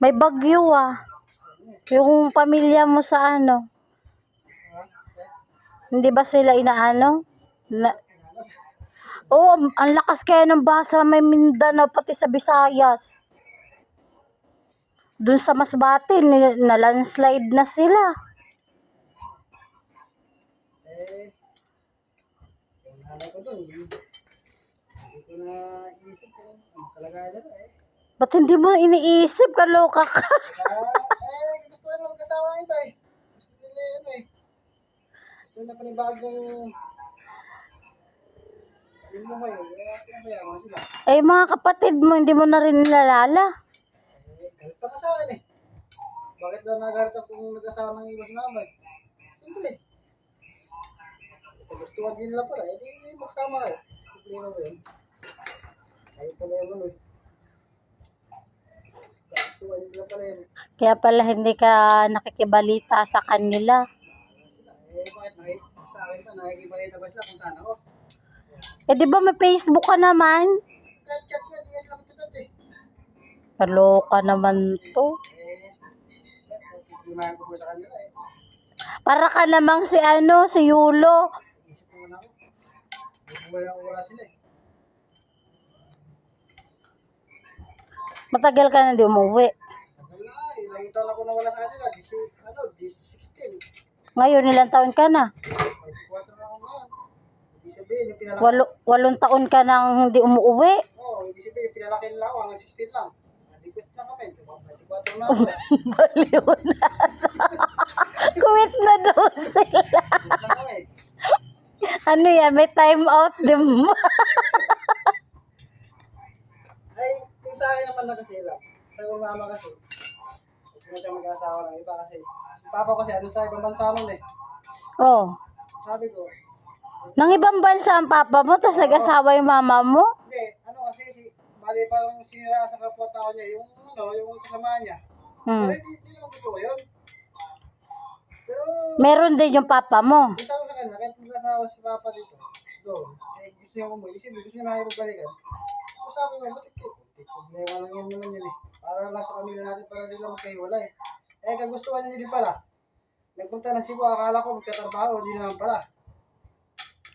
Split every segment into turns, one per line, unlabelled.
May bagyo Yung pamilya mo sa ano? Hindi ba sila inaano? Ang lakas kaya ng basa may Mindanao pati sa Visayas. Doon sa Masbate, na landslide na sila. Ba't hindi mo iniisip? Kaloka ka.
Gusto na mag-asawa ng iba Gusto nila yun Gusto na panibagong
Eh, mga kapatid mo, hindi mo na rin nilalala.
Galit pa ka sa akin Bakit daw nagalit ako kung nag-asawa ng iba si mama Siyempre. Gustuhan din nila pala. Di magsama kayo. Problema ba yun? Ayaw pala yun Gustuhan din nila pala yun.
Kaya pala hindi ka nakikibalita sa kanila.
Bakit sa akin pa? Nakikibalita ba sila kung saan ako?
Di ba may Facebook ka naman?
Chat nga, di nga sila matutot
Kaloka naman to.
Lumayan ko po sa kanila
Para ka namang si Yulo.
Isip ko na ako. Wala sila
Matagal ka na di umuwi.
Tagal na ilang taon ako nawala sa kanila. 16.
Ngayon, ilang taon ka na?
24 na ako ngayon. Ibig sabihin, yung pinalaki.
8 taon ka nang hindi umuwi.
Oo, ibig sabihin, yung pinalaki nila ako hanggang 16 lang. Nalipit na kami. 24 na ako.
Baliw na. Quit na daw sila. Ano yan? May time out din mo.
Ay, kung sa akin naman na kasi lang. Sa kong mama kasi. Huwag mo siya mag-asawa ng iba kasi. Si papa kasi ano sa ibang bansa nun
Oh.
Sabi ko.
Nang ibang bansa ang papa mo, tapos nag-asawa yung mama mo?
Hindi, kasi bali parang sinira sa kapwa-tao niya, yung kasama niya. Pero hindi naman totoo yun. Pero,
Meron din yung papa mo.
isa ko sa kanya, kahit mag-asawa si papa dito, doon, gusto niya umuwi, gusto niya makipagbalikan. So sabi ko, ba't problema lang yan naman yun Para lang sa pamilya natin, para di lang magkahiwalay. Kagustuhan niya din pala. Nagpunta ng Cebu, akala ko magkatrabaho, hindi naman pala.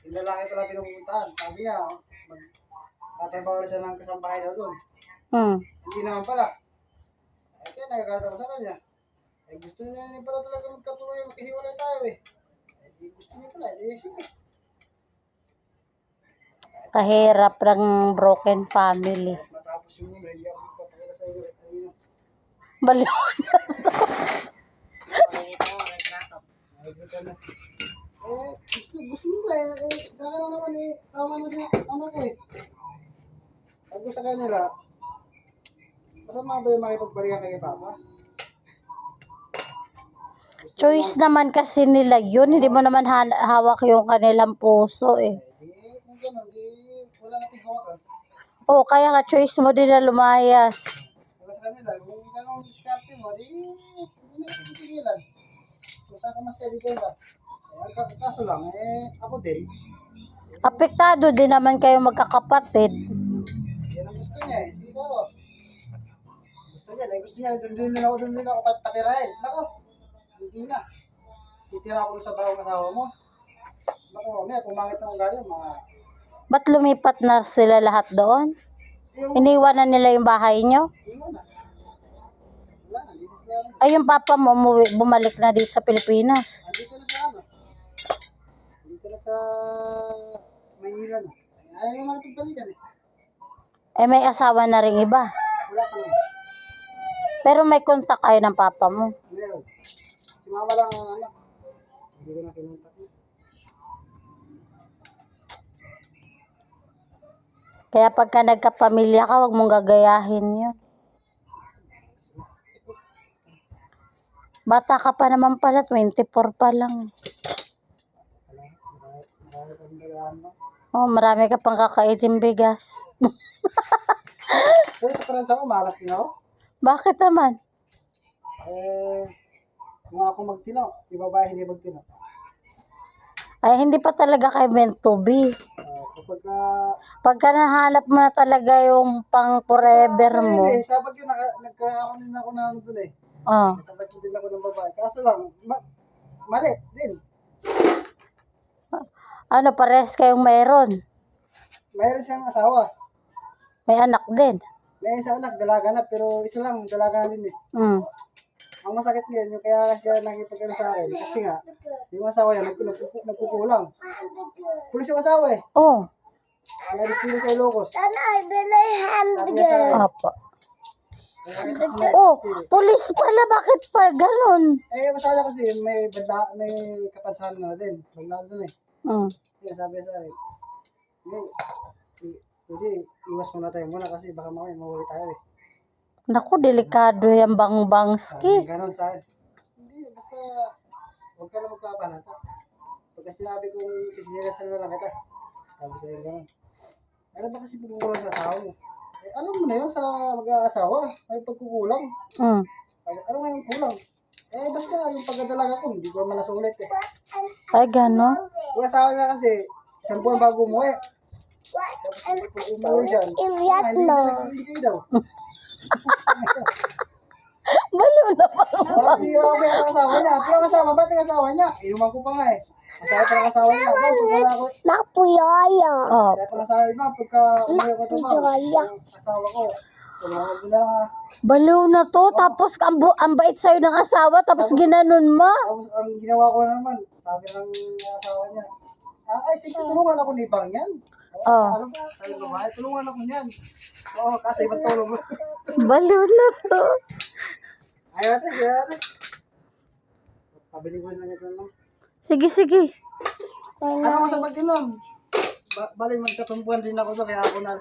Yung lalaki pala pinupuntahan. Sabi niya, magtatrabaho siya ng kasambahay daw doon. Hindi naman pala. Kaya nagkakalata ko sa kanya. Gusto niya pala talaga magkatuloy, magkahiwalay tayo gusto niya pala, sige.
Kahirap ng broken family.
Matapos yung muna, hindi ako magpapakita sa iyo.
Baliw
Gusto mo ba sa akin lang naman tama na siya, ko Sabi ko sa kanila, masama ba yung makipagbalikan kay Papa?
Choice naman kasi nila yun. Hindi mo naman hawak yung kanilang puso
Kung gano'n, wala natin hawakan.
Kaya ka choice mo din na lumayas.
Sa kanila, kung gano'ng diskarte mo, hindi na pipigilan. Kung saan ka mas editera. Kaso lang, ako din.
Apektado din naman kayo magkakapatid.
Yan ang gusto niya Siguro. Gusto niya, doon ako patirahin. Nako, hindi na. Titira ako sa bagong asawa mo. Nako, pumangit ng ugali,
Ba't lumipat na sila lahat doon? Iniwan na nila yung bahay nyo?
Wala na, dito sila.
Ay, yung papa mo bumalik na dito sa Pilipinas.
Dito na sa Maynila na. Ayaw naman napagbalikan
May asawa na rin iba.
Wala pa naman.
Pero may kontak kayo ng papa mo.
Meron. Si mama lang ang anak. Hindi ko na kinuntak niya.
Kaya pagka nagkapamilya ka, huwag mong gagayahin yun. Bata ka pa naman pala, 24 pa lang. Marami ka pang kakaiting bigas.
Pero sa paransa ko, malas din ako.
Bakit naman?
Kung ako magtino, di babae hindi magtino.
Ay, hindi pa talaga kayo meant to be.
Kapag
Pagka nahanap mo na talaga yung pang forever mo.
sa Baguio, nagkakaroon din ako na ano dun eh.
Oh.
Nagkakaroon din ako ng babae. Kaso lang, mali din.
Ano, pares kayong mayroon.
Mayroon siyang asawa.
May anak din.
May isang anak, dalaga na, pero isa lang, dalaga na din eh.
Mm.
Ang masakit ngayon, yung kaya siya nakipag-ano sa akin, kasi nga, yung asawa niya, nagkukulang. Pulis yung asawa eh.
Oh.
Kaya sila sa Ilocos.
Apa. Oh, pulis pala. Bakit pa ganun?
Eh, yung asawa kasi, may kapansanan na din. Banda doon eh.
Mm.
Kaya sabi niya sa akin, hindi, iwas muna tayo muna kasi baka mamaya mahuli tayo eh.
Naku, delikado yung bangbangski.
Ganon sa akin. Hindi, basta huwag ka lang magpapanata. Pagka sinabi kong sisirasan na lang kita, sabi sa'yo ganon. Ano ba kasi pagkukulang sa asawa mo? Eh, alam mo na yun sa mag-aasawa, may pagkukulang.
Mm.
Sabi, ano nga yung kulang? Eh, basta yung pagdadalaga ko, hindi ko naman nasulit eh.
Ay, gano'n.
Yung asawa niya kasi, isang buwan bago umuwi. Tapos pag umuwi siya, hindi nag-iingay daw.
Baliw na pa.
Parang sinira ko yung asawa niya. Pero ang asawa, ba't yung asawa niya? Inuman ko pa nga eh. Masaya pa ang asawa niya. Pag wala ko,
Napuyaya. Oh.
kaya pang asawa niya, pagka umuwi ko ito ba, yung asawa ko, tulungan ko na lang ha.
Baliw na to. Tapos ang bait sa'yo ng asawa. Tapos ginanon mo.
Tapos ang ginawa ko naman, sabi ng asawa niya, ay, sige, tulungan ako ni Bang yan.
Oh.
Ano ba? Sabi ng babae, tulungan ako niyan. Oo, kasi ibang tulong mo.
Baliw na to.
Ayaw natin, kaya natin. Pabili ko na ito lang.
Sige, sige.
Ano ko sa pag-inom? Bali, magkatumpuan din ako doon, kaya ako na